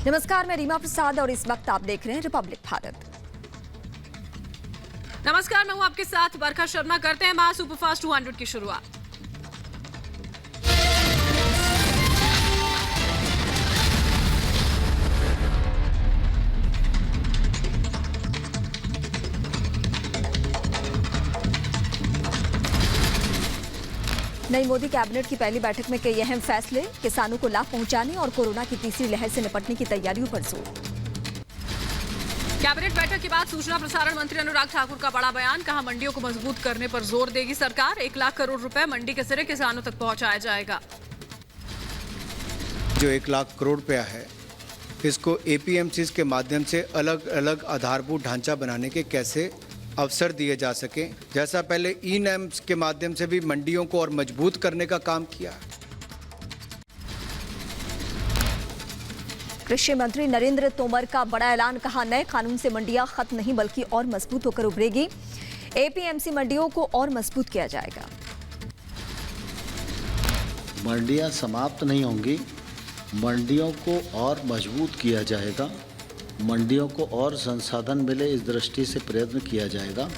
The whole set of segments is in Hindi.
नमस्कार, मैं रीमा प्रसाद और इस वक्त आप देख रहे हैं रिपब्लिक भारत। नमस्कार, मैं हूं आपके साथ बरखा शर्मा। करते हैं महा सुपरफास्ट 200 की शुरुआत। नई मोदी कैबिनेट की पहली बैठक में कई अहम फैसले, किसानों को लाभ पहुंचाने और कोरोना की तीसरी लहर से निपटने की तैयारियों पर जोर। कैबिनेट बैठक के बाद सूचना प्रसारण मंत्री अनुराग ठाकुर का बड़ा बयान, कहा मंडियों को मजबूत करने पर जोर देगी सरकार। 1 लाख करोड़ रुपए मंडी के सिरे किसानों तक पहुंचाया जाएगा। जो 1 लाख करोड़ रुपया है, इसको एपीएमसीज के माध्यम से अलग अलग आधारभूत ढांचा बनाने के कैसे अवसर दिए जा सके, जैसा पहले ई-नैम्स के माध्यम से भी मंडियों को और मजबूत करने का काम किया। कृषि मंत्री नरेंद्र तोमर का बड़ा ऐलान, कहा नए कानून से मंडियां खत्म नहीं बल्कि और मजबूत होकर उभरेगी। एपीएमसी मंडियों को और मजबूत किया जाएगा। मंडियां समाप्त नहीं होंगी, मंडियों को और मजबूत किया जाएगा। मंडियों को और संसाधन मिले, इस दृष्टि से प्रयत्न किया जाएगा।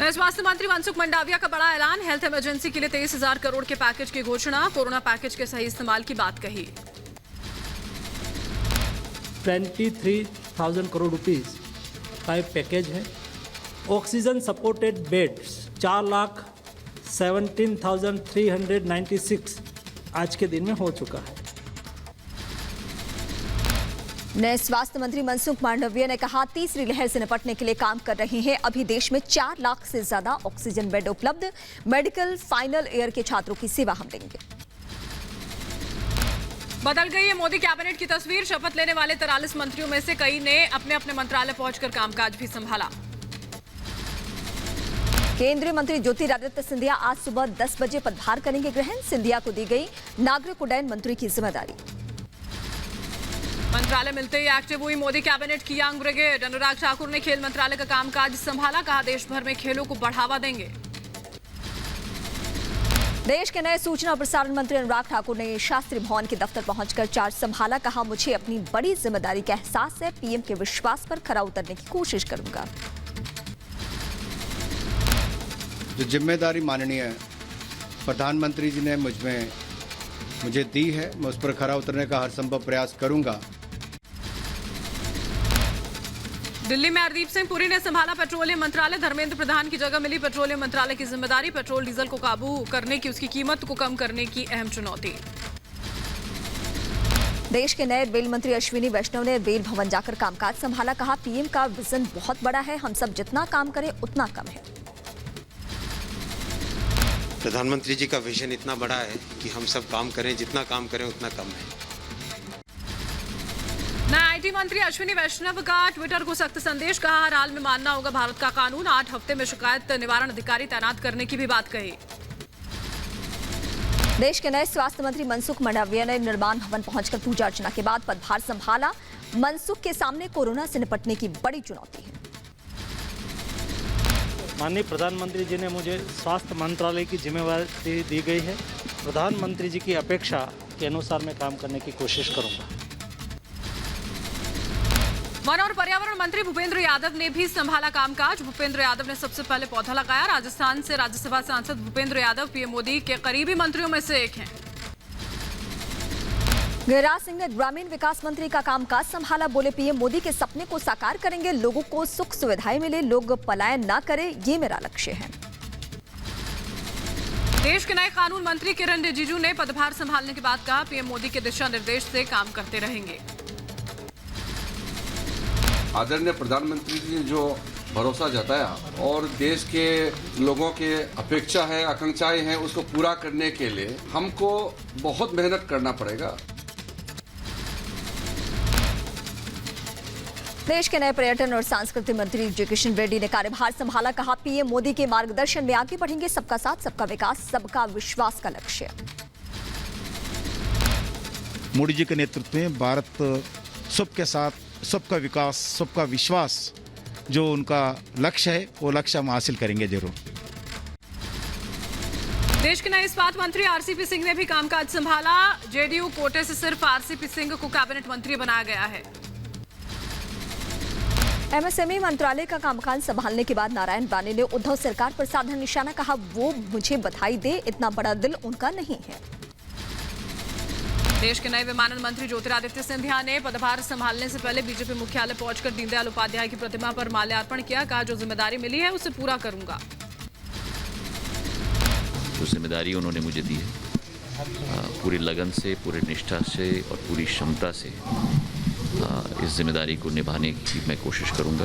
नए स्वास्थ्य मंत्री मनसुख मंडाविया का बड़ा ऐलान, हेल्थ इमरजेंसी के लिए 23,000 करोड़ के पैकेज की घोषणा। कोरोना पैकेज के सही इस्तेमाल की बात कही। 23,000 करोड़ रुपीस का एक पैकेज है। ऑक्सीजन सपोर्टेड बेड्स 4,17,396 आज के दिन में हो चुका है। नए स्वास्थ्य मंत्री मनसुख मांडविया ने कहा तीसरी लहर से निपटने के लिए काम कर रहे हैं। अभी देश में 4 लाख से ज्यादा ऑक्सीजन बेड उपलब्ध। मेडिकल फाइनल ईयर के छात्रों की सेवा हम देंगे। बदल गई है मोदी कैबिनेट की तस्वीर। शपथ लेने वाले 43 मंत्रियों में से कई ने अपने अपने मंत्रालय पहुंचकर कामकाज भी संभाला। केंद्रीय मंत्री ज्योतिरादित्य सिंधिया आज सुबह 10 बजे पदभार करेंगे ग्रहण। सिंधिया को दी गई नागरिक उड्डयन मंत्री की जिम्मेदारी। मंत्रालय मिलते ही एक्टिव हुई मोदी कैबिनेट की यंग ब्रिगेड। अनुराग ठाकुर ने खेल मंत्रालय का कामकाज संभाला, कहा देश भर में खेलों को बढ़ावा देंगे। देश के नए सूचना और प्रसारण मंत्री अनुराग ठाकुर ने शास्त्री भवन के दफ्तर पहुंचकर चार्ज संभाला, कहा मुझे अपनी बड़ी जिम्मेदारी का एहसास है, पीएम के विश्वास पर खरा उतरने की कोशिश करूंगा। जो जिम्मेदारी माननीय प्रधानमंत्री जी ने मुझे दी है, मैं उस पर खरा उतरने का हर संभव प्रयास करूंगा। दिल्ली में हरदीप सिंह पुरी ने संभाला पेट्रोलियम मंत्रालय। धर्मेंद्र प्रधान की जगह मिली पेट्रोलियम मंत्रालय की जिम्मेदारी। पेट्रोल डीजल को काबू करने की, उसकी कीमत को कम करने की अहम चुनौती। देश के नए रेल मंत्री अश्विनी वैष्णव ने रेल भवन जाकर कामकाज संभाला, कहा पीएम का विजन बहुत बड़ा है, हम सब जितना काम करें उतना कम है। प्रधानमंत्री जी का विजन इतना बड़ा है कि हम सब काम करें, जितना काम करें उतना कम है। नए आईटी मंत्री अश्विनी वैष्णव का ट्विटर को सख्त संदेश, कहा हर हाल में मानना होगा भारत का कानून। 8 हफ्ते में शिकायत निवारण अधिकारी तैनात करने की भी बात कही। देश के नए स्वास्थ्य मंत्री मनसुख मंडाविया ने निर्माण भवन पहुंचकर पूजा अर्चना के बाद पदभार संभाला। मनसुख के सामने कोरोना से निपटने की बड़ी चुनौती है। माननीय प्रधानमंत्री जी ने मुझे स्वास्थ्य मंत्रालय की जिम्मेवारी दी गई है। प्रधानमंत्री जी की अपेक्षा के अनुसार मैं काम करने की कोशिश करूंगा। वन और पर्यावरण मंत्री भूपेंद्र यादव ने भी संभाला कामकाज। भूपेंद्र यादव ने सबसे पहले पौधा लगाया। राजस्थान से राज्यसभा सांसद भूपेंद्र यादव पीएम मोदी के करीबी मंत्रियों में से एक हैं। गिरिराज सिंह ने ग्रामीण विकास मंत्री का कामकाज संभाला, बोले पीएम मोदी के सपने को साकार करेंगे, लोगों को सुख सुविधाएं मिले, लोग पलायन ना करें, ये मेरा लक्ष्य है। देश के नए कानून मंत्री किरण रिजिजू ने पदभार संभालने के बाद कहा पीएम मोदी के दिशा निर्देश से काम करते रहेंगे। आदरणीय प्रधानमंत्री जी ने जो भरोसा जताया और देश के लोगों के अपेक्षा है, आकांक्षाएं हैं, उसको पूरा करने के लिए हमको बहुत मेहनत करना पड़ेगा। देश के नए पर्यटन और सांस्कृतिक मंत्री जी किशन रेड्डी ने कार्यभार संभाला, कहा पीएम मोदी के मार्गदर्शन में आगे बढ़ेंगे, सबका साथ सबका विकास सबका विश्वास का लक्ष्य। मोदी जी के नेतृत्व में भारत सबके साथ सबका विकास सबका विश्वास जो उनका लक्ष्य है वो लक्ष्य हम हासिल करेंगे जरूर। देश के नए इस्पात मंत्री आरसीपी सिंह ने भी कामकाज संभाला। जेडीयू कोटे से सिर्फ आरसीपी सिंह को कैबिनेट मंत्री बनाया गया है। एमएसएमई मंत्रालय का कामकाज संभालने के बाद नारायण राणे ने उद्धव सरकार पर साधा निशाना, कहा वो मुझे बधाई दे, इतना बड़ा दिल उनका नहीं है। देश के नए विमानन मंत्री ज्योतिरादित्य सिंधिया ने पदभार संभालने से पहले बीजेपी मुख्यालय पहुंचकर दीनदयाल उपाध्याय की प्रतिमा पर माल्यार्पण किया। कहा जो जिम्मेदारी मिली है उसे पूरा करूंगा। जो जिम्मेदारी उन्होंने मुझे दी है पूरी लगन से, पूरी निष्ठा से और पूरी क्षमता से इस जिम्मेदारी को निभाने की मैं कोशिश करूंगा।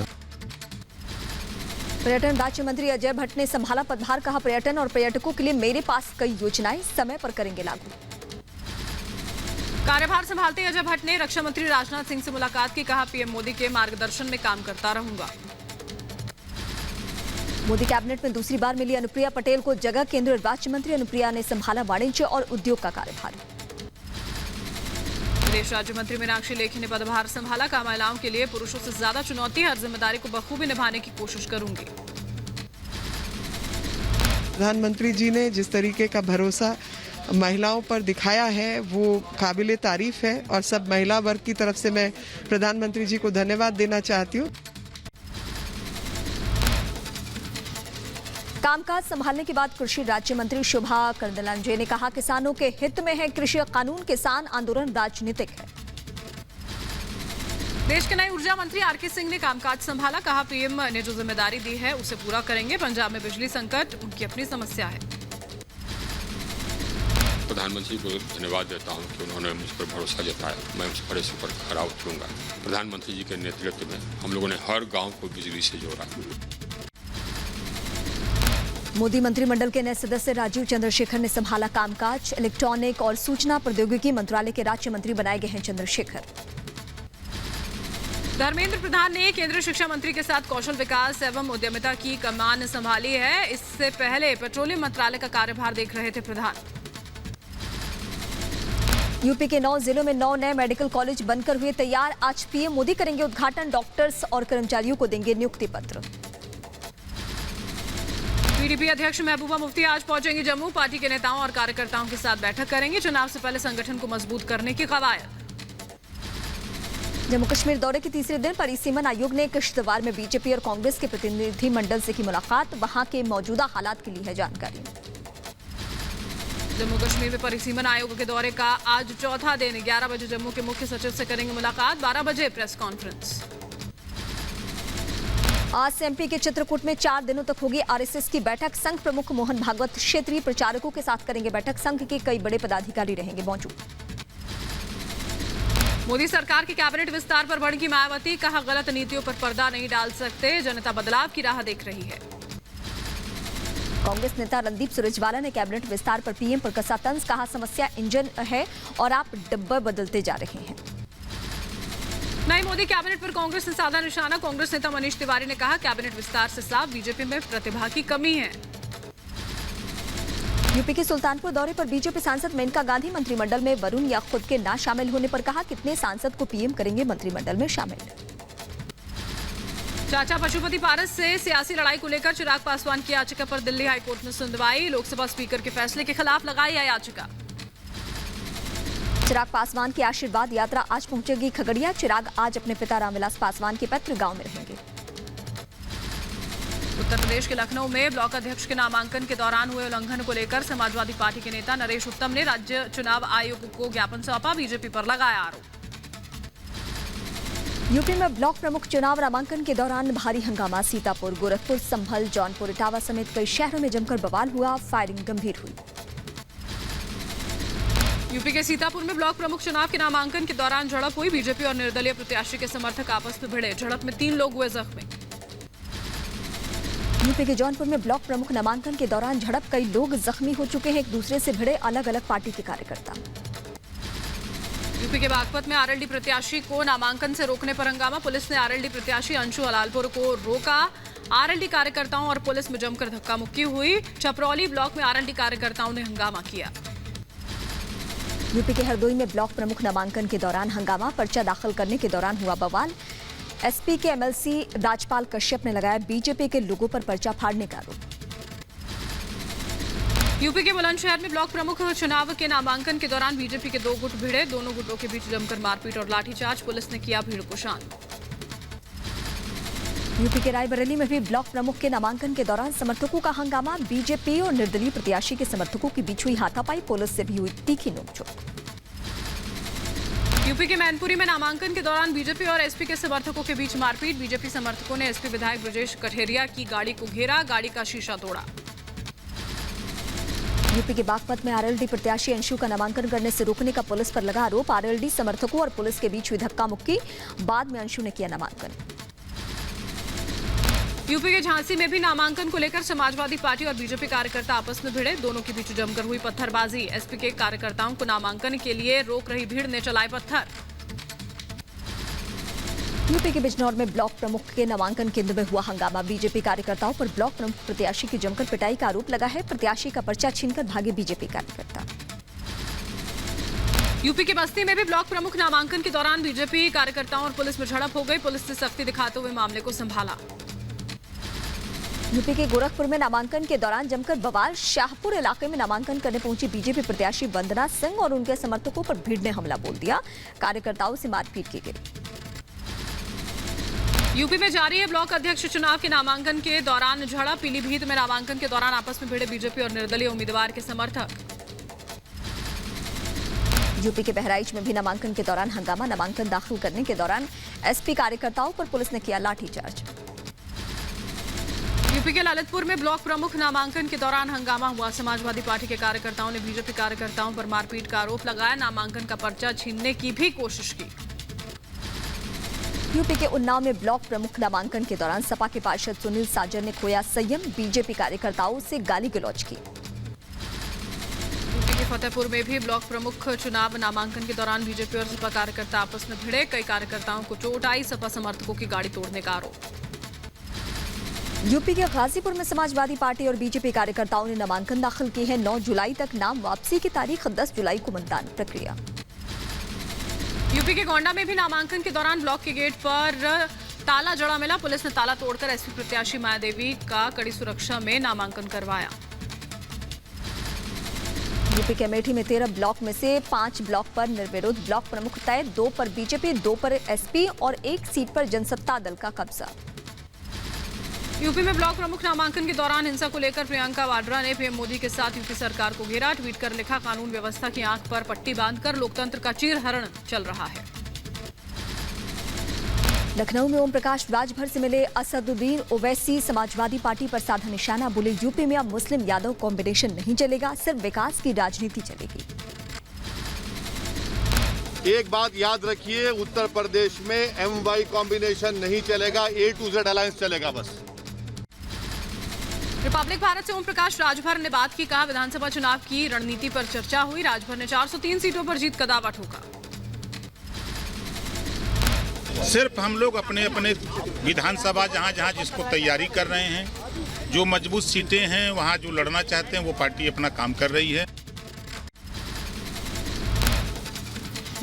पर्यटन राज्य मंत्री अजय भट्ट ने संभाला पदभार, कहा पर्यटन और पर्यटकों के लिए मेरे पास कई योजनाएं समय पर करेंगे लागू। कार्यभार संभालते ही अजय भट्ट ने रक्षा मंत्री राजनाथ सिंह से मुलाकात की। कहा पीएम मोदी के मार्गदर्शन में काम करता रहूंगा। मोदी कैबिनेट में दूसरी बार मिली अनुप्रिया पटेल को जगह। केंद्रीय राज्य मंत्री अनुप्रिया ने संभाला वाणिज्य और उद्योग का कार्यभार। विदेश राज्य मंत्री मीनाक्षी लेखी ने पदभार संभाला। कहा महिलाओं के लिए पुरुषों से ज्यादा चुनौती है, हर जिम्मेदारी को बखूबी निभाने की कोशिश करूंगी। प्रधानमंत्री जी ने जिस तरीके का भरोसा महिलाओं पर दिखाया है वो काबिले तारीफ है और सब महिला वर्ग की तरफ से मैं प्रधानमंत्री जी को धन्यवाद देना चाहती हूँ। कामकाज संभालने के बाद कृषि राज्य मंत्री शोभा करंदलाजे ने कहा किसानों के हित में है कृषि कानून, किसान आंदोलन राजनीतिक है। देश के नए ऊर्जा मंत्री आरके सिंह ने कामकाज संभाला। कहा पीएम ने जो जिम्मेदारी दी है उसे पूरा करेंगे। पंजाब में बिजली संकट उनकी अपनी समस्या है। प्रधानमंत्री को धन्यवाद देता हूं कि उन्होंने मुझ पर भरोसा जताया। मैं उस खड़े से ऊपर खरा उतरूंगा। प्रधानमंत्री जी के नेतृत्व में हम लोगों ने हर गांव को बिजली से जोड़ा। मोदी मंत्रिमंडल के नए सदस्य राजीव चंद्रशेखर ने संभाला कामकाज। इलेक्ट्रॉनिक और सूचना प्रौद्योगिकी मंत्रालय के राज्य मंत्री बनाए गए हैं चंद्रशेखर। धर्मेंद्र प्रधान ने केंद्रीय शिक्षा मंत्री के साथ कौशल विकास एवं उद्यमिता की कमान संभाली है। इससे पहले पेट्रोलियम मंत्रालय का कार्यभार देख रहे थे प्रधान। यूपी के 9 जिलों में 9 नए मेडिकल कॉलेज बनकर हुए तैयार। आज पीएम मोदी करेंगे उद्घाटन। डॉक्टर्स और कर्मचारियों को देंगे नियुक्ति पत्र। पीडीपी अध्यक्ष महबूबा मुफ्ती आज पहुंचेंगी जम्मू। पार्टी के नेताओं और कार्यकर्ताओं के साथ बैठक करेंगे। चुनाव से पहले संगठन को मजबूत करने की कवायद। जम्मू कश्मीर दौरे के तीसरे दिन परिसीमन आयोग ने किश्तवाड़ में बीजेपी और कांग्रेस के प्रतिनिधि मंडल से की मुलाकात। वहां के मौजूदा हालात की ली है जानकारी। जम्मू कश्मीर में परिसीमन आयोग के दौरे का आज चौथा दिन। 11 बजे जम्मू के मुख्य सचिव से करेंगे मुलाकात। 12 बजे प्रेस कॉन्फ्रेंस। आज से एमपी के चित्रकूट में 4 दिनों तक होगी आरएसएस की बैठक। संघ प्रमुख मोहन भागवत क्षेत्रीय प्रचारकों के साथ करेंगे बैठक। संघ के कई बड़े पदाधिकारी रहेंगे मौजूद। मोदी सरकार के कैबिनेट विस्तार पर भड़की मायावती। कहा गलत नीतियों पर पर्दा नहीं डाल सकते, जनता बदलाव की राह देख रही है। कांग्रेस नेता रणदीप सुरजेवाला ने कैबिनेट विस्तार पर पीएम पर कसा तंज। कहा समस्या इंजन है और आप डब्बा बदलते जा रहे हैं। नई मोदी कैबिनेट पर कांग्रेस ने साधा निशाना। कांग्रेस नेता मनीष तिवारी ने कहा कैबिनेट विस्तार से साफ बीजेपी में प्रतिभा की कमी है। यूपी के सुल्तानपुर दौरे पर बीजेपी सांसद मेनका गांधी मंत्रिमंडल में वरुण या खुद के ना शामिल होने पर कहा कितने सांसद को पीएम करेंगे मंत्रिमंडल में शामिल। चाचा पशुपति पारस से सियासी लड़ाई को लेकर चिराग पासवान की याचिका पर दिल्ली हाईकोर्ट में सुनवाई। लोकसभा स्पीकर के फैसले के खिलाफ लगाई है याचिका। चिराग पासवान की आशीर्वाद यात्रा आज पहुंचेगी खगड़िया। चिराग आज अपने पिता रामविलास पासवान के पैतृक गांव में रहेंगे। उत्तर प्रदेश के लखनऊ में ब्लॉक अध्यक्ष के नामांकन के दौरान हुए उल्लंघन को लेकर समाजवादी पार्टी के नेता नरेश उत्तम ने राज्य चुनाव आयोग को ज्ञापन सौंपा। बीजेपी पर लगाया आरोप। यूपी में ब्लॉक प्रमुख चुनाव नामांकन के दौरान भारी हंगामा। सीतापुर, गोरखपुर, संभल, जौनपुर, इटावा समेत कई शहरों में जमकर बवाल हुआ। फायरिंग गंभीर हुई। यूपी के सीतापुर में ब्लॉक प्रमुख चुनाव के नामांकन के दौरान झड़प हुई। बीजेपी और निर्दलीय प्रत्याशी के समर्थक आपस में भिड़े। झड़प में 3 लोग हुए जख्मी। यूपी के जौनपुर में ब्लॉक प्रमुख नामांकन के दौरान झड़प, कई लोग जख्मी हो चुके हैं। एक दूसरे से भिड़े अलग अलग पार्टी के कार्यकर्ता। यूपी के बागपत में आरएलडी प्रत्याशी को नामांकन से रोकने पर हंगामा। पुलिस ने आरएलडी प्रत्याशी अंशु अलालपुर को रोका। आरएलडी कार्यकर्ताओं और पुलिस में जमकर धक्का मुक्की हुई। छपरौली ब्लॉक में आरएलडी कार्यकर्ताओं ने हंगामा किया। यूपी के हरदोई में ब्लॉक प्रमुख नामांकन के दौरान हंगामा। पर्चा दाखिल करने के दौरान हुआ बवाल। एसपी के एमएलसी राजपाल कश्यप ने लगाया बीजेपी के लोगों पर पर्चा फाड़ने का आरोप। यूपी के बुलंदशहर में ब्लॉक प्रमुख चुनाव के नामांकन के दौरान बीजेपी के 2 गुट भिड़े। दोनों गुटों के बीच जमकर मारपीट और लाठीचार्ज। पुलिस ने किया भीड़ को शांत। यूपी के रायबरेली में भी ब्लॉक प्रमुख के नामांकन के दौरान समर्थकों का हंगामा। बीजेपी और निर्दलीय प्रत्याशी के समर्थकों के बीच हुई हाथापाई। पुलिस से भी हुई तीखी नोकझोंक। यूपी के मैनपुरी में नामांकन के दौरान बीजेपी और एसपी के समर्थकों के बीच मारपीट। बीजेपी समर्थकों ने एसपी विधायक ब्रजेश कठेरिया की गाड़ी को घेरा, गाड़ी का शीशा तोड़ा। यूपी के बागपत में आरएलडी प्रत्याशी अंशु का नामांकन करने से रोकने का पुलिस पर लगा आरोप। आरएलडी समर्थकों और पुलिस के बीच हुई धक्का मुक्की। बाद में अंशु ने किया नामांकन। यूपी के झांसी में भी नामांकन को लेकर समाजवादी पार्टी और बीजेपी कार्यकर्ता आपस में भिड़े। दोनों के बीच जमकर हुई पत्थरबाजी। एसपी के कार्यकर्ताओं को नामांकन के लिए रोक रही भीड़ ने चलाए पत्थर। यूपी के बिजनौर में ब्लॉक प्रमुख के नामांकन केंद्र में हुआ हंगामा। बीजेपी कार्यकर्ताओं पर ब्लॉक प्रमुख प्रत्याशी की जमकर पिटाई का आरोप लगा है। प्रत्याशी का पर्चा छीनकर भागे बीजेपी कार्यकर्ता। यूपी के बस्ती में भी ब्लॉक प्रमुख नामांकन के दौरान बीजेपी कार्यकर्ताओं और पुलिस में झड़प हो गई। पुलिस ने सख्ती दिखाते हुए मामले को संभाला। यूपी के गोरखपुर में नामांकन के दौरान जमकर बवाल। शाहपुर इलाके में नामांकन करने पहुंची बीजेपी प्रत्याशी वंदना सिंह और उनके समर्थकों पर भीड़ ने हमला बोल दिया। कार्यकर्ताओं से मारपीट की गई। यूपी में जारी है ब्लॉक अध्यक्ष चुनाव के नामांकन के दौरान झड़प। पीलीभीत में नामांकन के दौरान आपस में भिड़े बीजेपी और निर्दलीय उम्मीदवार के समर्थक। यूपी के बहराइच में भी नामांकन के दौरान हंगामा। नामांकन दाखिल करने के दौरान एसपी कार्यकर्ताओं पर पुलिस ने किया लाठीचार्ज। यूपी के ललितपुर में ब्लॉक प्रमुख नामांकन के दौरान हंगामा हुआ। समाजवादी पार्टी के कार्यकर्ताओं ने बीजेपी कार्यकर्ताओं पर मारपीट का आरोप लगाया। नामांकन का पर्चा छीनने की भी कोशिश की। यूपी के उन्नाव में ब्लॉक प्रमुख नामांकन के दौरान सपा के पार्षद सुनील साजर ने खोया संयम। बीजेपी कार्यकर्ताओं से गाली गलौज की। यूपी के फतेहपुर में भी ब्लॉक प्रमुख चुनाव नामांकन के दौरान बीजेपी और सपा कार्यकर्ता आपस में भिड़े। कई कार्यकर्ताओं को चोट आई। सपा समर्थकों की गाड़ी तोड़ने का आरोप। यूपी के गाजीपुर में समाजवादी पार्टी और बीजेपी कार्यकर्ताओं ने नामांकन दाखिल किए हैं। 9 जुलाई तक नाम वापसी की तारीख। 10 जुलाई को मतदान प्रक्रिया। यूपी के गोंडा में भी नामांकन के दौरान ब्लॉक के गेट पर ताला जड़ा मिला। पुलिस ने ताला तोड़कर एसपी प्रत्याशी मायादेवी का कड़ी सुरक्षा में नामांकन करवाया। यूपी के अमेठी में 13 ब्लॉक में से 5 ब्लॉक पर निर्विरोध ब्लॉक प्रमुख तय। 2 पर बीजेपी, 2 पर एसपी और 1 सीट पर जनसत्ता दल का कब्जा। यूपी में ब्लॉक प्रमुख नामांकन के दौरान हिंसा को लेकर प्रियंका वाड्रा ने पीएम मोदी के साथ यूपी सरकार को घेरा। ट्वीट कर लिखा, कानून व्यवस्था की आंख पर पट्टी बांधकर लोकतंत्र का चीरहरण चल रहा है। लखनऊ में ओम प्रकाश राजभर से मिले असदुद्दीन ओवैसी। समाजवादी पार्टी पर साधा निशाना। बोले, यूपी में अब मुस्लिम यादव कॉम्बिनेशन नहीं चलेगा, सिर्फ विकास की राजनीति चलेगी। एक बात याद रखिए, उत्तर प्रदेश में एमवाई कॉम्बिनेशन नहीं चलेगा, A to Z अलायंस चलेगा बस। रिपब्लिक भारत से ओम प्रकाश राजभर ने बात की। कहा, विधानसभा चुनाव की रणनीति पर चर्चा हुई। राजभर ने 403 सीटों पर जीत का दावा ठोका। सिर्फ हम लोग अपने अपने विधानसभा जहां जिसको तैयारी कर रहे हैं, जो मजबूत सीटें हैं वहां जो लड़ना चाहते हैं वो पार्टी अपना काम कर रही है।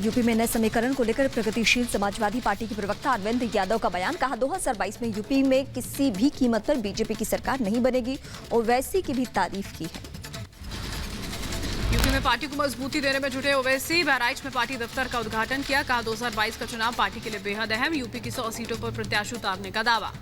यूपी में नए समीकरण को लेकर प्रगतिशील समाजवादी पार्टी के प्रवक्ता अरविंद यादव का बयान। कहा, 2022 में यूपी में किसी भी कीमत पर बीजेपी की सरकार नहीं बनेगी। ओवैसी की भी तारीफ की है। यूपी में पार्टी को मजबूती देने में जुटे ओवैसी। बहराइच में पार्टी दफ्तर का उद्घाटन किया। कहा, 2022 का चुनाव पार्टी के लिए बेहद अहम। यूपी की 100 सीटों पर प्रत्याशी उतारने का दावा।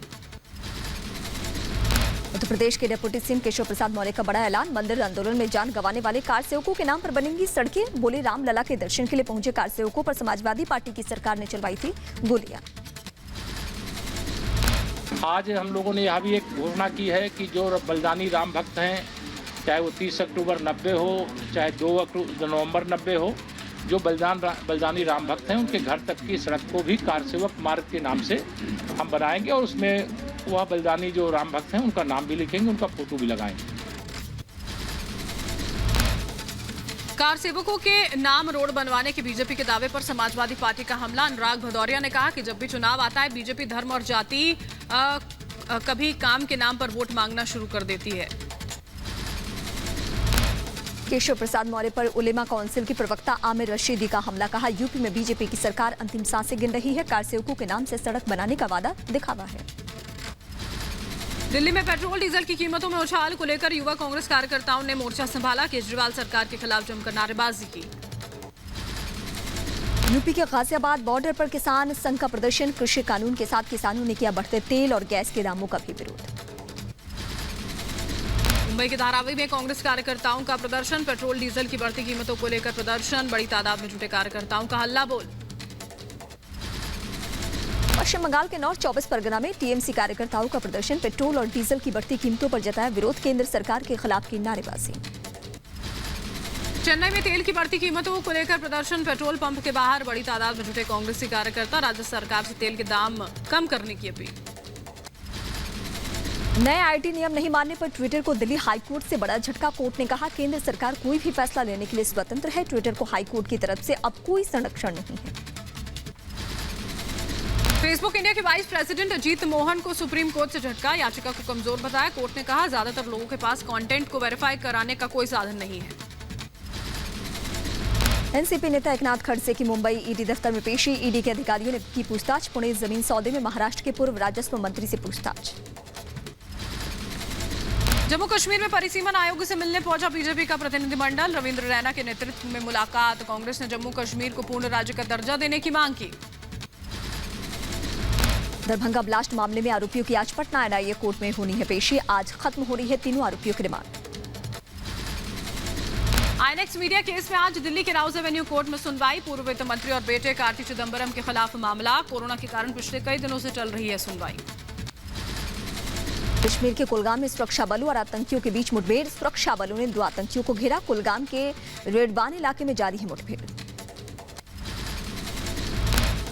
उत्तर प्रदेश के डिप्टी सीएम केशव प्रसाद मौर्य का बड़ा ऐलान। मंदिर आंदोलन में जान गंवाने वाले कार सेवकों के नाम पर बनेंगी सड़कें। बोले, रामलला के दर्शन के लिए पहुंचे कार सेवकों पर समाजवादी पार्टी की सरकार ने चलवाई थी गोलियां। आज हम लोगों ने यहाँ भी एक घोषणा की है कि जो बलिदानी राम भक्त हैं, चाहे वो 30 अक्टूबर 90 हो, चाहे 2 नवंबर 90 हो, जो बलिदानी राम भक्त हैं उनके घर तक की सड़क को भी कार सेवक मार्ग के नाम से हम बनाएंगे और उसमें वह बलिदानी जो राम भक्त हैं उनका नाम भी लिखेंगे, उनका फोटो भी लगाएंगे। कार सेवकों के नाम रोड बनवाने के बीजेपी के दावे पर समाजवादी पार्टी का हमला। अनुराग भदौरिया ने कहा कि जब भी चुनाव आता है बीजेपी धर्म और जाति कभी काम के नाम पर वोट मांगना शुरू कर देती है। केशव प्रसाद मौर्य पर उलेमा काउंसिल की प्रवक्ता आमिर रशीदी का हमला। कहा, यूपी में बीजेपी की सरकार अंतिम सांसें गिन रही है। कार सेवकों के नाम से सड़क बनाने का वादा दिखावा है। दिल्ली में पेट्रोल डीजल की कीमतों में उछाल को लेकर युवा कांग्रेस कार्यकर्ताओं ने मोर्चा संभाला। केजरीवाल सरकार के खिलाफ जमकर नारेबाजी की। यूपी के गाजियाबाद बॉर्डर पर किसान संघ का प्रदर्शन। कृषि कानून के साथ किसानों ने किया बढ़ते तेल और गैस के दामों का भी विरोध। मुंबई के धारावी में कांग्रेस कार्यकर्ताओं का प्रदर्शन। पेट्रोल डीजल की बढ़ती कीमतों को लेकर प्रदर्शन। बड़ी तादाद में जुटे कार्यकर्ताओं का हल्ला बोल। पश्चिम बंगाल के नॉर्थ 24 परगना में टीएमसी कार्यकर्ताओं का प्रदर्शन। पेट्रोल और डीजल की बढ़ती कीमतों पर जताया विरोध। केंद्र सरकार के खिलाफ की नारेबाजी। चेन्नई में तेल की बढ़ती कीमतों को लेकर प्रदर्शन। पेट्रोल पंप के बाहर बड़ी तादाद में जुटे कांग्रेसी कार्यकर्ता। राज्य सरकार से तेल के दाम कम करने की अपील। नए आईटी नियम नहीं मानने पर ट्विटर को दिल्ली हाईकोर्ट से बड़ा झटका। कोर्ट ने कहा केंद्र सरकार कोई भी फैसला लेने के लिए स्वतंत्र है। ट्विटर को हाईकोर्ट की तरफ से अब कोई संरक्षण नहीं है। फेसबुक इंडिया के वाइस प्रेसिडेंट अजीत मोहन को सुप्रीम कोर्ट से झटका। याचिका को कमजोर बताया। कोर्ट ने कहा ज्यादातर लोगों के पास कंटेंट को वेरीफाई कराने का कोई साधन नहीं है। एनसीपी नेता एकनाथ खड़से की मुंबई ईडी दफ्तर में पेशी। ईडी के अधिकारियों ने की पूछताछ। पुणे जमीन सौदे में महाराष्ट्र के पूर्व राजस्व मंत्री से पूछताछ। जम्मू कश्मीर में परिसीमन आयोग से मिलने पहुंचा बीजेपी का प्रतिनिधिमंडल। रविंद्र रैना के नेतृत्व में मुलाकात। कांग्रेस ने जम्मू कश्मीर को पूर्ण राज्य का दर्जा देने की मांग की। दरभंगा ब्लास्ट मामले में आरोपियों की आज पटना एनआईए कोर्ट में होनी है पेशी। आज खत्म हो रही है तीनों आरोपियों की रिमांड। आईएनएक्स मीडिया केस में आज दिल्ली के राउज एवेन्यू कोर्ट में सुनवाई। पूर्व वित्त मंत्री और बेटे कार्ति चिदंबरम के खिलाफ मामला। कोरोना के कारण पिछले कई दिनों से चल रही है सुनवाई। कश्मीर के कुलगाम में सुरक्षा बलों और आतंकियों के बीच मुठभेड़। सुरक्षा बलों ने 2 आतंकियों को घेरा। कुलगाम के रेडबान इलाके में जारी है मुठभेड़।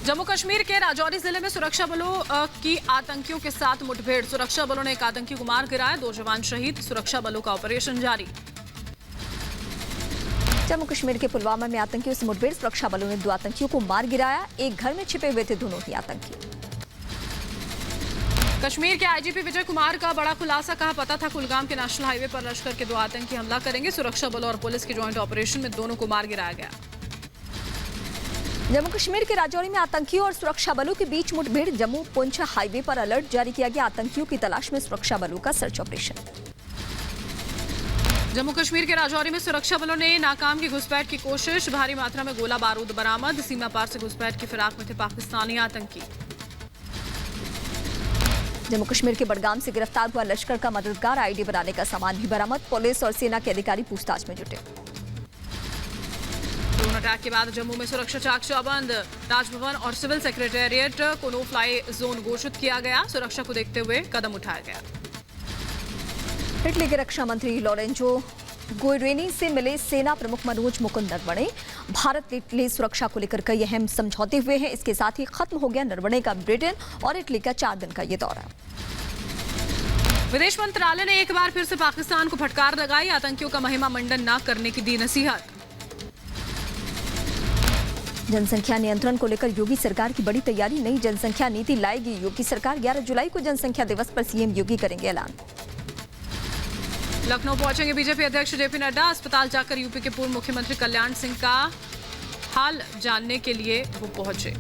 जम्मू कश्मीर के राजौरी जिले में सुरक्षा बलों की आतंकियों के साथ मुठभेड़। सुरक्षा बलों ने एक आतंकी को मार गिराया। 2 जवान शहीद। सुरक्षा बलों का ऑपरेशन जारी। जम्मू कश्मीर के पुलवामा में आतंकियों से मुठभेड़। सुरक्षा बलों ने 2 आतंकियों को मार गिराया। एक घर में छिपे हुए थे दोनों ही आतंकी। कश्मीर के आईजीपी विजय कुमार का बड़ा खुलासा। कहा पता था कुलगाम के नेशनल हाईवे पर लश्कर के 2 आतंकी हमला करेंगे। सुरक्षा बलों और पुलिस के ज्वाइंट ऑपरेशन में दोनों को मार गिराया गया। जम्मू कश्मीर के राजौरी में आतंकियों और सुरक्षा बलों के बीच मुठभेड़। जम्मू पुंछ हाईवे पर अलर्ट जारी किया गया। आतंकियों की तलाश में सुरक्षा बलों का सर्च ऑपरेशन। जम्मू कश्मीर के राजौरी में सुरक्षा बलों ने नाकाम की घुसपैठ की कोशिश। भारी मात्रा में गोला बारूद बरामद। सीमा पार से घुसपैठ की फिराक में थे पाकिस्तानी आतंकी। जम्मू कश्मीर के बडगाम से गिरफ्तार हुआ लश्कर का मददगार। आईडी बनाने का सामान भी बरामद। पुलिस और सेना के अधिकारी पूछताछ में जुटे। ड्रोन अटैक के बाद जम्मू में सुरक्षा चाक चौबंद। राजभवन और सिविल सेक्रेटेरिएट को नो फ्लाई जोन घोषित किया गया। सुरक्षा को देखते हुए कदम उठाया गया। इटली के रक्षा मंत्री लॉरेंजो गोइरेनी से मिले सेना प्रमुख मनोज मुकुंद नरवणे। भारत इटली सुरक्षा को लेकर कई अहम समझौते हुए हैं। इसके साथ ही खत्म हो गया नरवणे का ब्रिटेन और इटली का 4 दिन का ये दौरा। विदेश मंत्रालय ने एक बार फिर से पाकिस्तान को फटकार लगाई। आतंकियों का महिमा मंडन न करने की दी नसीहत। जनसंख्या नियंत्रण को लेकर योगी सरकार की बड़ी तैयारी। नई जनसंख्या नीति लाएगी योगी सरकार। 11 जुलाई को जनसंख्या दिवस पर सीएम योगी करेंगे ऐलान। लखनऊ पहुंचेंगे बीजेपी अध्यक्ष जेपी नड्डा। अस्पताल जाकर यूपी के पूर्व मुख्यमंत्री कल्याण सिंह का हाल जानने के लिए वो पहुंचे।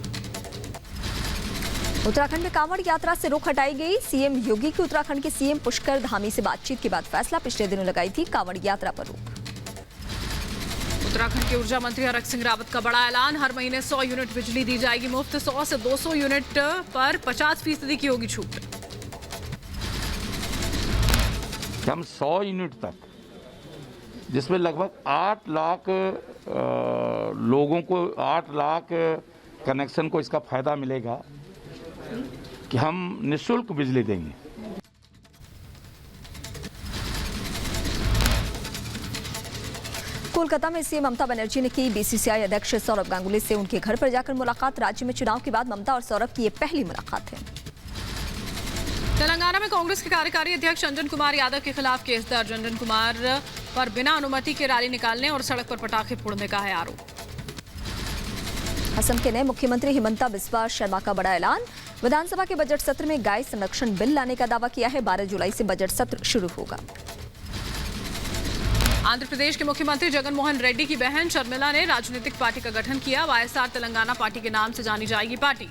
उत्तराखंड में कांवड़ यात्रा से रोक हटाई गई। सीएम योगी की उत्तराखंड के सीएम पुष्कर धामी से बातचीत के बाद फैसला। पिछले दिनों लगाई थी कांवड़ यात्रा पर रोक। उत्तराखंड के ऊर्जा मंत्री हरक सिंह रावत का बड़ा ऐलान। हर महीने 100 यूनिट बिजली दी जाएगी मुफ्त। 100 से 200 यूनिट पर 50% की होगी छूट। हम 100 यूनिट तक, जिसमें लगभग 8 लाख लोगों को 8 लाख कनेक्शन को इसका फायदा मिलेगा कि हम निःशुल्क बिजली देंगे। कोलकाता में सीएम ममता बनर्जी ने की बीसीसीआई अध्यक्ष सौरभ गांगुली से उनके घर पर जाकर मुलाकात। राज्य में चुनाव के बाद ममता और सौरभ की ये पहली मुलाकात है। तेलंगाना में कांग्रेस के कार्यकारी अध्यक्ष अंजन कुमार यादव के खिलाफ केस दर्ज। अंजन कुमार पर बिना अनुमति के रैली निकालने और सड़क पर पटाखे फोड़ने का है आरोप। असम के नए मुख्यमंत्री हिमंता बिस्वा शर्मा का बड़ा ऐलान। विधानसभा के बजट सत्र में गाय संरक्षण बिल लाने का दावा किया है। 12 जुलाई से बजट सत्र शुरू होगा। आंध्र प्रदेश के मुख्यमंत्री जगन मोहन रेड्डी की बहन शर्मिला ने राजनीतिक पार्टी का गठन किया। वाईएसआर तेलंगाना पार्टी के नाम से जानी जाएगी पार्टी।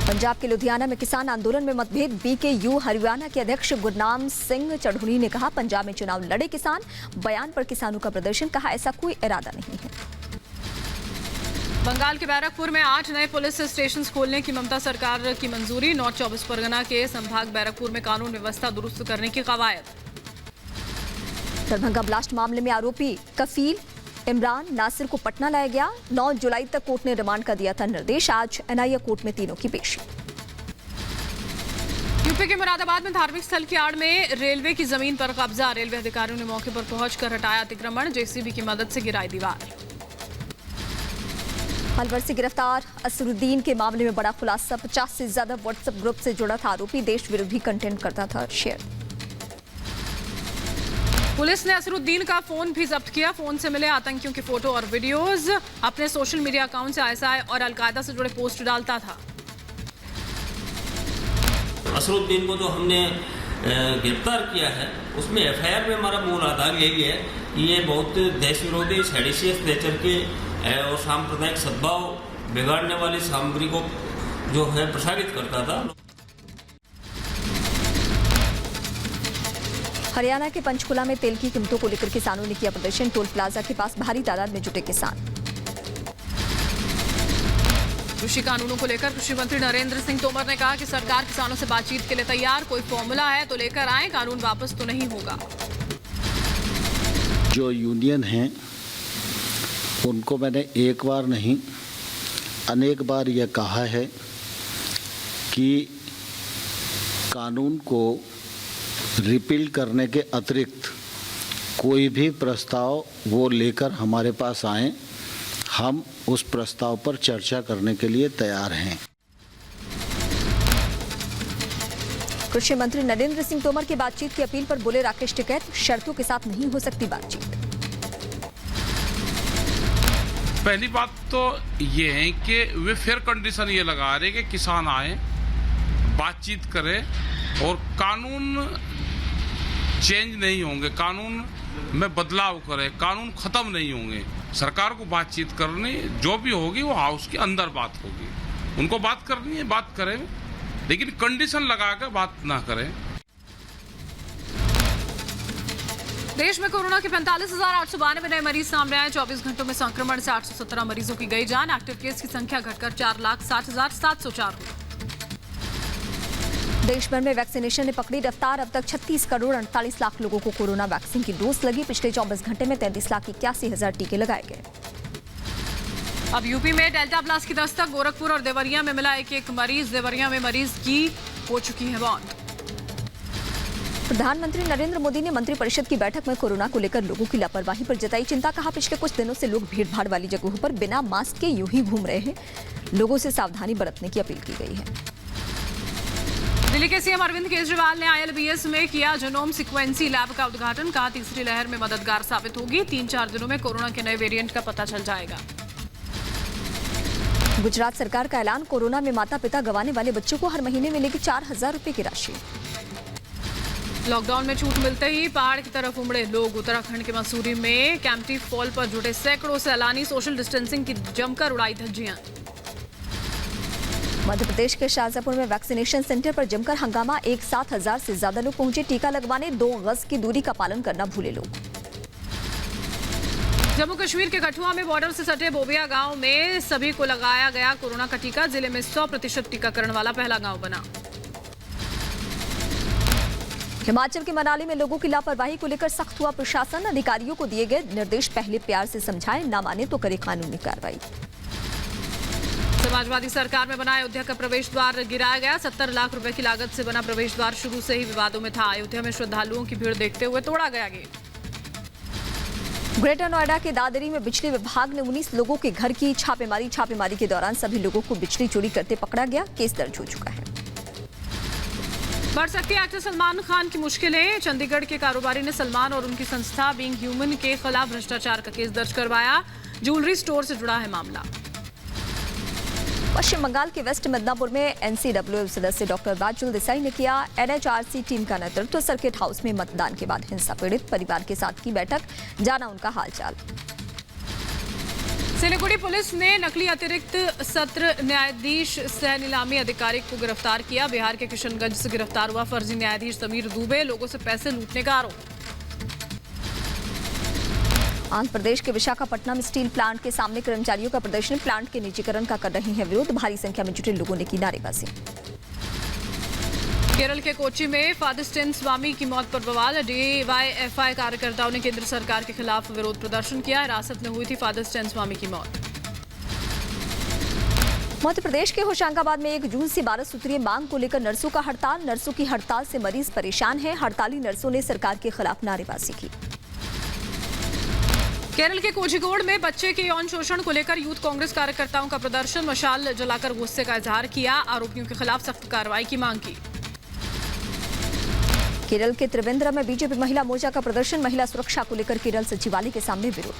पंजाब के लुधियाना में किसान आंदोलन में मतभेद। बीकेयू हरियाणा के अध्यक्ष गुरनाम सिंह चढ़ूनी ने कहा, पंजाब में चुनाव लड़े किसान। बयान पर किसानों का प्रदर्शन, कहा ऐसा कोई इरादा नहीं है। बंगाल के बैरकपुर में 8 नए पुलिस स्टेशन खोलने की ममता सरकार की मंजूरी। नॉर्थ 24 परगना के संभाग बैरकपुर में कानून व्यवस्था दुरुस्त करने की कवायद। दरभंगा ब्लास्ट मामले में आरोपी कफील इमरान नासिर को पटना लाया गया। 9 जुलाई तक कोर्ट ने रिमांड का दिया था निर्देश। आज एनआईए कोर्ट में तीनों की पेशी। यूपी के मुरादाबाद में धार्मिक स्थल की आड़ में रेलवे की जमीन पर कब्जा। रेलवे अधिकारियों ने मौके पर पहुंचकर हटाया अतिक्रमण। जेसीबी की मदद से गिराई दीवार। अलवर से गिरफ्तार असरुद्दीन के मामले में बड़ा खुलासा। 50 से ज्यादा व्हाट्सएप ग्रुप से जुड़ा था आरोपी। देश विरोधी कंटेंट करता था शेयर। पुलिस ने असरुद्दीन का फोन भी जब्त किया। फोन से मिले आतंकियों की फोटो और वीडियोस। अपने सोशल मीडिया अकाउंट से आईएसआई और अलकायदा से जुड़े पोस्ट डालता था। असरुद्दीन को जो हमने गिरफ्तार किया है, उसमें एफआईआर में हमारा मूल आधार यही है कि ये बहुत देश विरोधी, सेडिशियस नेचर के और सांप्रदायिक सद्भाव बिगाड़ने वाली सामग्री को जो है प्रसारित करता था। हरियाणा के पंचकुला में तेल की कीमतों को लेकर किसानों ने किया प्रदर्शन। टोल प्लाजा के पास भारी तादाद में जुटे किसान। कृषि कानूनों को लेकर कृषि मंत्री नरेंद्र सिंह तोमर ने कहा कि सरकार किसानों से बातचीत के लिए तैयार। कोई फॉर्मूला है तो लेकर आए, कानून वापस तो नहीं होगा। जो यूनियन हैं उनको मैंने एक बार नहीं अनेक बार यह कहा है कि कानून को रिपील करने के अतिरिक्त कोई भी प्रस्ताव वो लेकर हमारे पास आए, हम उस प्रस्ताव पर चर्चा करने के लिए तैयार हैं। कृषि मंत्री नरेंद्र सिंह तोमर की बातचीत की अपील पर बोले राकेश टिकैत, शर्तों के साथ नहीं हो सकती बातचीत। पहली बात तो ये है कि वे फेयर कंडीशन ये लगा रहे कि किसान आए, बातचीत करें और कानून चेंज नहीं होंगे, कानून में बदलाव करें, कानून खत्म नहीं होंगे। सरकार को बातचीत करनी, जो भी होगी वो हाउस के अंदर बात होगी। उनको बात करनी है, बात करें, लेकिन कंडीशन लगाकर बात ना करें। देश में कोरोना के 45,892 नए मरीज सामने आए। 24 घंटों में संक्रमण से 817 मरीजों की गई जान। एक्टिव केस की संख्या घटकर 4,60,704 हुई। देश भर में वैक्सीनेशन ने पकड़ी रफ्तार। अब तक 36 करोड़ 48 लाख लोगों को कोरोना वैक्सीन की डोज लगी। पिछले 24 घंटे में 33,81,000 टीके लगाए गए। अब यूपी में डेल्टा प्लस की दस्तक। गोरखपुर और देवरिया में मिला एक मरीज। देवरिया में मरीज की हो चुकी है मौत। प्रधानमंत्री नरेंद्र मोदी ने मंत्रिपरिषद की बैठक में कोरोना को लेकर लोगों की लापरवाही पर जताई चिंता। कहा, पिछले कुछ दिनों से लोग भीड़भाड़ वाली जगहों पर बिना मास्क के यूं ही घूम रहे हैं। लोगों से सावधानी बरतने की अपील की गई है। दिल्ली के सीएम अरविंद केजरीवाल ने आईएलबीएस में किया जीनोम सीक्वेंसी लैब का उद्घाटन। कहा, तीसरी लहर में मददगार साबित होगी। 3-4 दिनों में कोरोना के नए वेरिएंट का पता चल जाएगा। गुजरात सरकार का ऐलान। कोरोना में माता पिता गंवाने वाले बच्चों को हर महीने मिलेगी 4,000 रुपए की राशि। लॉकडाउन में छूट मिलते ही पहाड़ की तरफ उमड़े लोग। उत्तराखंड के मसूरी में कैंपटी फॉल पर जुटे सैकड़ों सैलानी सोशल डिस्टेंसिंग की जमकर उड़ाई धज्जियां। मध्य प्रदेश के शाहजहांपुर में वैक्सीनेशन सेंटर पर जमकर हंगामा। एक साथ 1,000 से ज्यादा लोग पहुंचे टीका लगवाने। 2 गज की दूरी का पालन करना भूले लोग। जम्मू कश्मीर के कठुआ में बॉर्डर से सटे बोबिया गांव में सभी को लगाया गया कोरोना का टीका। जिले में 100% टीकाकरण वाला पहला गांव बना। हिमाचल के मनाली में लोगों की लापरवाही को लेकर सख्त हुआ प्रशासन। अधिकारियों को दिए गए निर्देश, पहले प्यार से समझाएं, ना माने तो करे कानूनी कार्रवाई। समाजवादी सरकार में बना अयोध्या का प्रवेश द्वार गिराया गया। 70 लाख रुपए की लागत से बना प्रवेश द्वार शुरू से ही विवादों में था। अयोध्या में श्रद्धालुओं की भीड़ देखते हुए तोड़ा गया गेट। ग्रेटर नोएडा के दादरी में बिजली विभाग ने 19 लोगों के घर की छापेमारी। छापेमारी के दौरान सभी लोगों को बिजली चोरी करते पकड़ा गया। केस दर्ज हो चुका है। बढ़ सकती है एक्टर सलमान खान की मुश्किलें। चंडीगढ़ के कारोबारी ने सलमान और उनकी संस्था बीइंग ह्यूमन के खिलाफ भ्रष्टाचार का केस दर्ज करवाया। ज्वेलरी स्टोर से जुड़ा है मामला। पश्चिम बंगाल के वेस्ट मिदनापुर में एनसीडब्ल्यू सदस्य डॉक्टर बाजुल देसाई ने किया एनएचआरसी टीम का नेतृत्व। सर्किट हाउस में मतदान के बाद हिंसा पीड़ित परिवार के साथ की बैठक, जाना उनका हालचाल। सिलीगुड़ी पुलिस ने नकली अतिरिक्त सत्र न्यायाधीश सह नीलामी अधिकारी को गिरफ्तार किया। बिहार के किशनगंज से गिरफ्तार हुआ फर्जी न्यायाधीश समीर दुबे लोगों से पैसे लूटने का आरोप। आंध्र प्रदेश के विशाखापट्टनम स्टील प्लांट के सामने कर्मचारियों का प्रदर्शन, प्लांट के निजीकरण का कर रहे हैं विरोध। भारी संख्या में जुटे लोगों ने की नारेबाजी। केरल के कोच्चि में फादर स्टेन स्वामी की मौत पर बवाल। डीवाईएफआई कार्यकर्ताओं ने केंद्र सरकार के खिलाफ विरोध प्रदर्शन किया। हिरासत में हुई थी फादर स्टेन स्वामी की मौत। मध्य प्रदेश के होशंगाबाद में 1 जून से 12 सूत्रीय मांग को लेकर नर्सों का हड़ताल। नर्सों की हड़ताल से मरीज परेशान हैं। हड़ताली नर्सों ने सरकार के खिलाफ नारेबाजी की। केरल के कोझिकोड में बच्चे के यौन शोषण को लेकर यूथ कांग्रेस कार्यकर्ताओं का प्रदर्शन, मशाल जलाकर गुस्से का इजहार किया। आरोपियों के खिलाफ सख्त कार्रवाई की मांग की। केरल के त्रिवेंद्रम में बीजेपी महिला मोर्चा का प्रदर्शन, महिला सुरक्षा को लेकर केरल सचिवालय के सामने विरोध।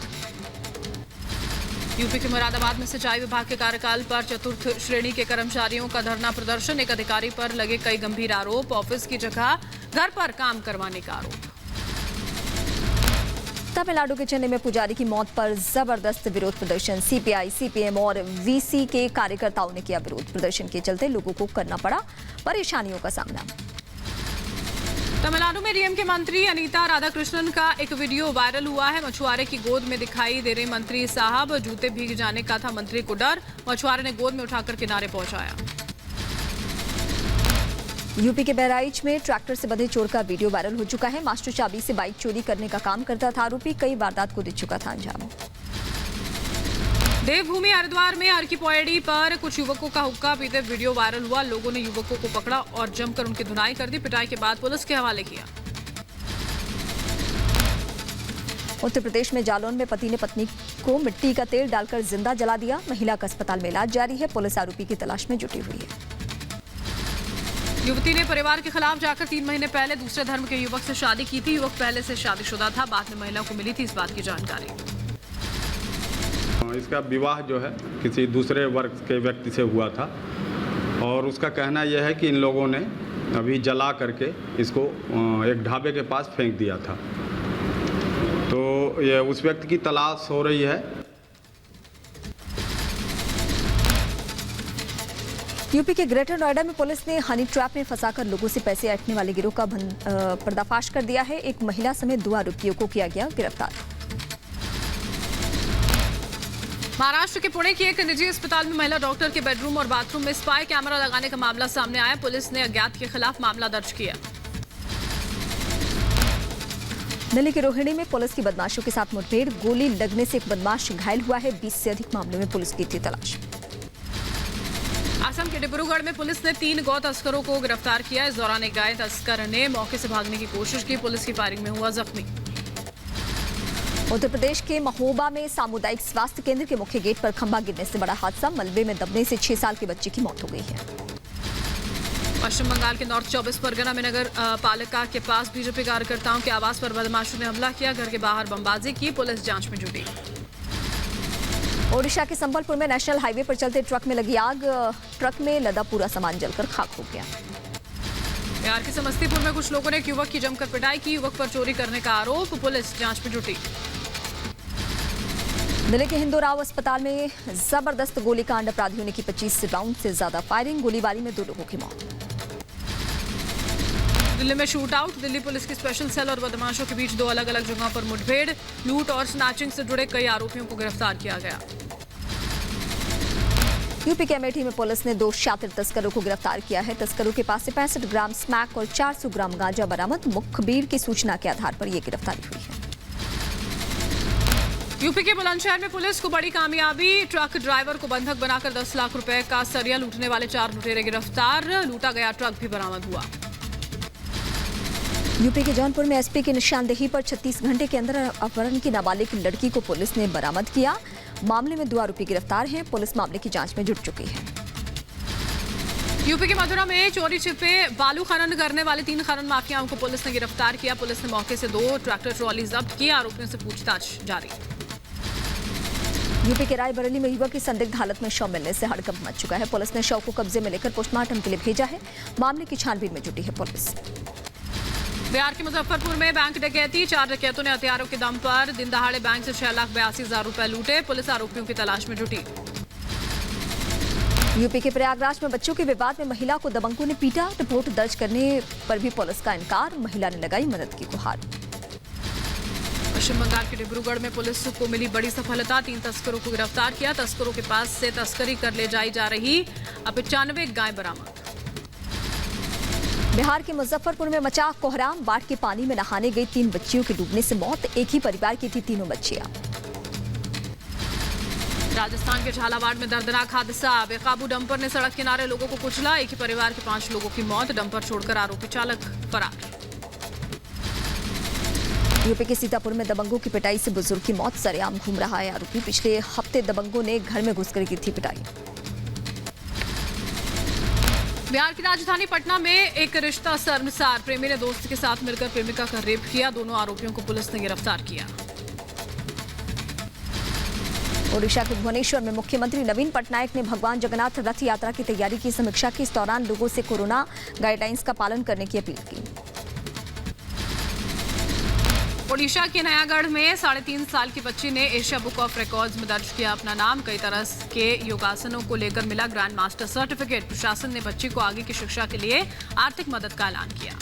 यूपी के मुरादाबाद में सिंचाई विभाग के कार्यकाल पर चतुर्थ श्रेणी के कर्मचारियों का धरना प्रदर्शन, एक अधिकारी पर लगे कई गंभीर आरोप। ऑफिस की जगह घर पर काम करवाने का आरोप। तमिलनाडु के चेन्नई में पुजारी की मौत पर जबरदस्त विरोध प्रदर्शन, सीपीआई, सीपीएम और वीसी के कार्यकर्ताओं ने किया विरोध। प्रदर्शन के चलते लोगों को करना पड़ा परेशानियों का सामना। तमिलनाडु में डीएम के मंत्री अनीता राधाकृष्णन का एक वीडियो वायरल हुआ है। मछुआरे की गोद में दिखाई दे रहे मंत्री साहब, जूते भीग जाने का था मंत्री को डर। मछुआरे ने गोद में उठाकर किनारे पहुंचाया। यूपी के बहराइच में ट्रैक्टर से बंधे चोर का वीडियो वायरल हो चुका है। मास्टर चाबी से बाइक चोरी करने का काम करता था आरोपी, कई वारदात को दे चुका था अंजाम। देवभूमि हरिद्वार में हर की पौड़ी पर कुछ युवकों का हुक्का पीते वीडियो वायरल हुआ। लोगों ने युवकों को पकड़ा और जमकर उनकी धुनाई कर दी। पिटाई के बाद पुलिस के हवाले किया। उत्तर प्रदेश में जालौन में पति ने पत्नी को मिट्टी का तेल डालकर जिंदा जला दिया। महिला का अस्पताल में इलाज जारी है। पुलिस आरोपी की तलाश में जुटी हुई है। युवती ने परिवार के खिलाफ जाकर 3 महीने पहले दूसरे धर्म के युवक से शादी की थी। युवक पहले से शादीशुदा था। बाद में महिला को मिली थी इस बात की जानकारी। इसका विवाह जो है किसी दूसरे वर्ग के व्यक्ति से हुआ था और उसका कहना यह है कि इन लोगों ने अभी जला करके इसको एक ढाबे के पास फेंक दिया था। तो ये उस व्यक्ति की तलाश हो रही है। यूपी के ग्रेटर नोएडा में पुलिस ने हनी ट्रैप में फंसाकर लोगों से पैसे ऐंठने वाले गिरोह का पर्दाफाश कर दिया है। एक महिला समेत 2 आरोपियों को किया गया गिरफ्तार। महाराष्ट्र के पुणे के एक निजी अस्पताल में महिला डॉक्टर के बेडरूम और बाथरूम में स्पाई कैमरा लगाने का मामला सामने आया। पुलिस ने अज्ञात के खिलाफ मामला दर्ज किया। दिल्ली के रोहिणी में पुलिस की बदमाशों के साथ मुठभेड़, गोली लगने से एक बदमाश घायल हुआ है। 20 से अधिक मामलों में पुलिस की थी तलाश। असम के डिब्रूगढ़ में पुलिस ने 3 गौ तस्करों को गिरफ्तार किया। इस दौरान एक गाय तस्कर ने मौके से भागने की कोशिश की। पुलिस की फायरिंग में हुआ जख्मी। उत्तर प्रदेश के महोबा में सामुदायिक स्वास्थ्य केंद्र के मुख्य गेट पर खंभा गिरने से बड़ा हादसा, मलबे में दबने से 6 साल के बच्चे की मौत हो गई है। पश्चिम बंगाल के नॉर्थ 24 परगना में नगर पालिका के पास बीजेपी कार्यकर्ताओं के आवास पर बदमाशों ने हमला किया। घर के बाहर बमबाजी की। पुलिस जांच में जुटी। ओडिशा के संबलपुर में नेशनल हाईवे पर चलते ट्रक में लगी आग, ट्रक में लदा पूरा सामान जलकर खाक हो गया। बिहार के समस्तीपुर में कुछ लोगों ने एक युवक की जमकर पिटाई की। युवक पर चोरी करने का आरोप। पुलिस जांच में जुटी। दिल्ली के हिंदूराव अस्पताल में जबरदस्त गोलीकांड, अपराधियों ने की 25 राउंड से ज्यादा फायरिंग। गोलीबारी में 2 लोगों की मौत। दिल्ली में शूट आउट, दिल्ली पुलिस की स्पेशल सेल और बदमाशों के बीच 2 अलग-अलग जगहों पर मुठभेड़। लूट और स्नैचिंग से जुड़े कई आरोपियों को गिरफ्तार किया गया। यूपी के अमेठी में पुलिस ने 2 शातिर तस्करों को गिरफ्तार किया है। तस्करों के पास से 65 ग्राम स्मैक और 400 ग्राम गांजा बरामद। मुखबिर की सूचना के आधार पर यह गिरफ्तारी हुई है। यूपी के बुलंदशहर में पुलिस को बड़ी कामयाबी, ट्रक ड्राइवर को बंधक बनाकर 10 लाख रुपए का सरिया लूटने वाले 4 लुटेरे गिरफ्तार। लूटा गया ट्रक भी बरामद हुआ। यूपी के जौनपुर में एसपी की निशानदेही पर 36 घंटे के अंदर अपहरण की नाबालिग लड़की को पुलिस ने बरामद किया। मामले में 2 आरोपी गिरफ्तार हैं। पुलिस मामले की जांच में जुट चुकी है। यूपी के मथुरा में चोरी छिपे बालू खनन करने वाले 3 खनन माफियाओं को पुलिस ने गिरफ्तार किया। पुलिस ने मौके से 2 ट्रैक्टर ट्रॉली जब्त की। आरोपियों से पूछताछ जारी। यूपी के रायबरेली में युवक की संदिग्ध हालत में शव मिलने से हड़कंप मच चुका है। पुलिस ने शव को कब्जे में लेकर पोस्टमार्टम के लिए भेजा है। मामले की छानबीन में जुटी है पुलिस। बिहार के मुजफ्फरपुर में बैंक डकैती, 4 डकैतों ने हथियारों के दम पर दिन दहाड़े बैंक से 6,82,000 रुपए लूटे। पुलिस आरोपियों की तलाश में जुटी। यूपी के प्रयागराज में बच्चों के विवाद में महिला को दबंगों ने पीटा। रिपोर्ट दर्ज करने पर भी पुलिस का इनकार। महिला ने लगाई मदद की गुहार। पश्चिम बंगाल के डिब्रूगढ़ में पुलिस को मिली बड़ी सफलता, 3 तस्करों को गिरफ्तार किया। तस्करों के पास से तस्करी कर ले जाई जा रही 95 गाय बरामद। बिहार के मुजफ्फरपुर में मचा कोहराम, बाढ़ के पानी में नहाने गई 3 बच्चियों की डूबने से मौत। एक ही परिवार की थी तीनों बच्चियां। राजस्थान के झालावाड़ में दर्दनाक हादसा, बेकाबू डंपर ने सड़क किनारे लोगों को कुचला। एक ही परिवार के 5 लोगों की मौत। डंपर छोड़कर आरोपी चालक फरार। यूपी के सीतापुर में दबंगों की पिटाई से बुजुर्ग की मौत। सरेआम घूम रहा है आरोपी। पिछले हफ्ते दबंगों ने घर में घुसकर की थी पिटाई। बिहार की राजधानी पटना में एक रिश्ता शर्मसार, प्रेमी ने दोस्त के साथ मिलकर प्रेमिका का रेप किया। दोनों आरोपियों को पुलिस ने गिरफ्तार किया। ओडिशा के भुवनेश्वर में मुख्यमंत्री नवीन पटनायक ने भगवान जगन्नाथ रथ यात्रा की तैयारी की समीक्षा की। इस दौरान लोगों से कोरोना गाइडलाइंस का पालन करने की अपील की। ओडिशा के नयागढ़ में 3.5 साल की बच्ची ने एशिया बुक ऑफ रिकॉर्ड्स में दर्ज किया अपना नाम। कई तरह के योगासनों को लेकर मिला ग्रैंड मास्टर सर्टिफिकेट। प्रशासन ने बच्ची को आगे की शिक्षा के लिए आर्थिक मदद का ऐलान किया।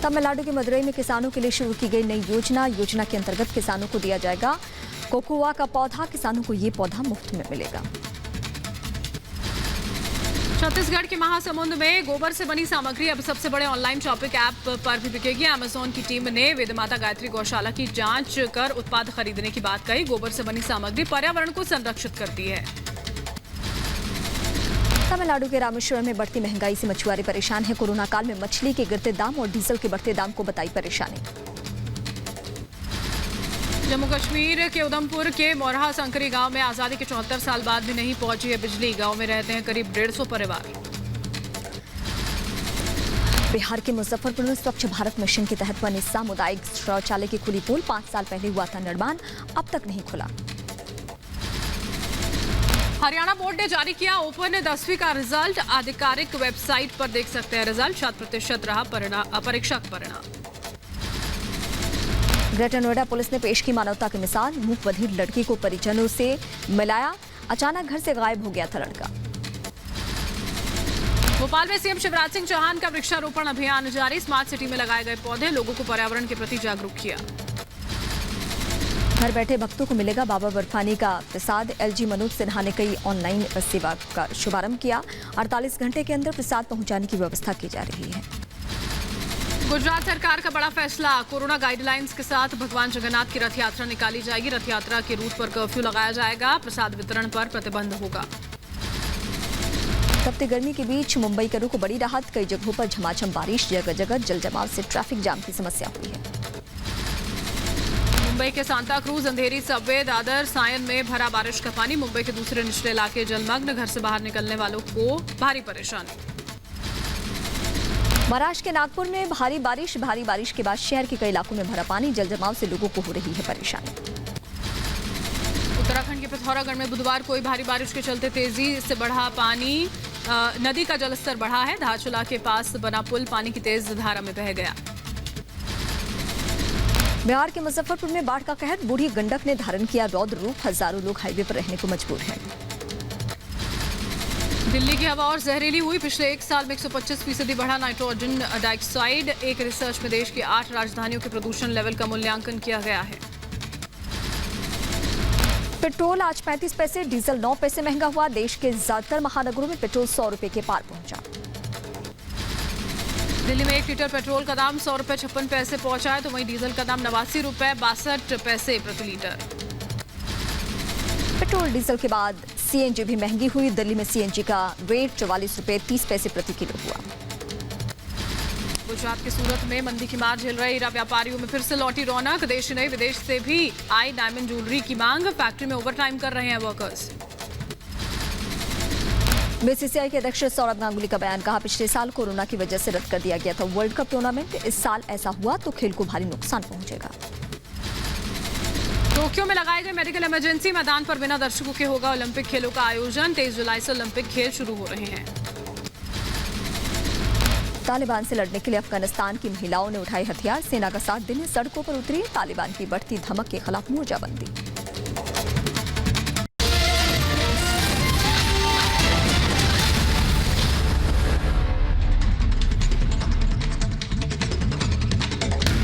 तमिलनाडु के मदुरई में किसानों के लिए शुरू की गई नई योजना के अंतर्गत किसानों को दिया जाएगा कोकोआ का पौधा। किसानों को ये पौधा मुफ्त में मिलेगा। छत्तीसगढ़ के महासमुंद में गोबर से बनी सामग्री अब सबसे बड़े ऑनलाइन शॉपिंग ऐप पर भी बिकेगी। अमेजॉन की टीम ने वेदमाता गायत्री गौशाला की जांच कर उत्पाद खरीदने की बात कही। गोबर से बनी सामग्री पर्यावरण को संरक्षित करती है। तमिलनाडु के रामेश्वरम में बढ़ती महंगाई से मछुआरे परेशान हैं। कोरोना काल में मछली के गिरते दाम और डीजल के बढ़ते दाम को बताई परेशानी। जम्मू कश्मीर के उधमपुर के मोरहा संकरी गांव में आजादी के 74 साल बाद भी नहीं पहुंची है बिजली। गांव में रहते हैं करीब 150 परिवार। बिहार के मुजफ्फरपुर में स्वच्छ भारत मिशन के तहत बने सामुदायिक शौचालय की खुली पोल। 5 साल पहले हुआ था निर्माण, अब तक नहीं खुला। हरियाणा बोर्ड ने जारी किया ओपन 10वीं का रिजल्ट। आधिकारिक वेबसाइट पर देख सकते हैं रिजल्ट। 100% रहा परीक्षा का परिणाम। ग्रेटर नोएडा पुलिस ने पेश की मानवता की मिसाल। मूक बधिर लड़की को परिजनों से मिलाया। अचानक घर से गायब हो गया था लड़का। भोपाल में सीएम शिवराज सिंह चौहान का वृक्षारोपण अभियान जारी। स्मार्ट सिटी में लगाए गए पौधे, लोगों को पर्यावरण के प्रति जागरूक किया। घर बैठे भक्तों को मिलेगा बाबा बर्फानी का प्रसाद। एलजी मनोज सिन्हा ने कई ऑनलाइन सेवा का शुभारंभ किया। 48 घंटे के अंदर प्रसाद पहुंचाने की व्यवस्था की जा रही है। गुजरात सरकार का बड़ा फैसला। कोरोना गाइडलाइंस के साथ भगवान जगन्नाथ की रथ यात्रा निकाली जाएगी। रथ यात्रा के रूट पर कर्फ्यू लगाया जाएगा। प्रसाद वितरण पर प्रतिबंध होगा। तपती गर्मी के बीच मुंबई करों को बड़ी राहत। कई जगहों पर झमाझम बारिश, जगह जगह जल जमाव से ट्रैफिक जाम की समस्या हुई है। मुंबई के सांता क्रूज, अंधेरी, सबवे, दादर, सायन में भरा बारिश का पानी। मुंबई के दूसरे निचले इलाके जलमग्न। घर से बाहर निकलने वालों को भारी परेशानी। महाराष्ट्र के नागपुर में भारी बारिश के बाद शहर के कई इलाकों में भरा पानी। जल जमाव से लोगों को हो रही है परेशानी। उत्तराखंड के पिथौरागढ़ में बुधवार को भारी बारिश के चलते तेजी से बढ़ा पानी। नदी का जलस्तर बढ़ा है। धारचूला के पास बना पुल पानी की तेज धारा में बह गया। बिहार के मुजफ्फरपुर में बाढ़ का कहर। बूढ़ी गंडक ने धारण किया रौद्र रूप। हजारों लोग हाईवे पर रहने को मजबूर हैं। दिल्ली की हवा और जहरीली हुई। पिछले 1 साल में 125% बढ़ा नाइट्रोजन डाइऑक्साइड। एक रिसर्च में देश की 8 राजधानियों के प्रदूषण लेवल का मूल्यांकन किया गया है। पेट्रोल आज 35 पैसे, डीजल 9 पैसे महंगा हुआ। देश के ज्यादातर महानगरों में पेट्रोल 100 रुपए के पार पहुंचा। दिल्ली में 1 लीटर पेट्रोल का दाम 100 रुपए 56 पैसे पहुंचा है, तो वहीं डीजल का दाम 89 रुपए 62 पैसे प्रति लीटर। पेट्रोल डीजल के बाद सीएनजी भी महंगी हुई। दिल्ली में सीएनजी का रेट 44 रुपए 30 पैसे प्रति किलो हुआ। गुजरात के सूरत में मंदी की मार झेल रहे हीरा व्यापारियों में फिर से लौटी रौनक। देश ही नहीं विदेश से भी आई डायमंड ज्वेलरी की मांग। फैक्ट्री में ओवरटाइम कर रहे हैं वर्कर्स। बीसीसीआई के अध्यक्ष सौरभ गांगुली का बयान। कहा पिछले साल कोरोना की वजह से रद्द कर दिया गया था वर्ल्ड कप टूर्नामेंट। इस साल ऐसा हुआ तो खेल को भारी नुकसान पहुंचेगा। टोक्यो में लगाए गए मेडिकल इमरजेंसी मैदान पर बिना दर्शकों के होगा ओलंपिक खेलों का आयोजन। 23 जुलाई से ओलंपिक खेल शुरू हो रहे हैं। तालिबान से लड़ने के लिए अफगानिस्तान की महिलाओं ने उठाए हथियार, सेना का साथ देने सड़कों पर उतरी, तालिबान की बढ़ती धमक के खिलाफ मोर्चाबंदी।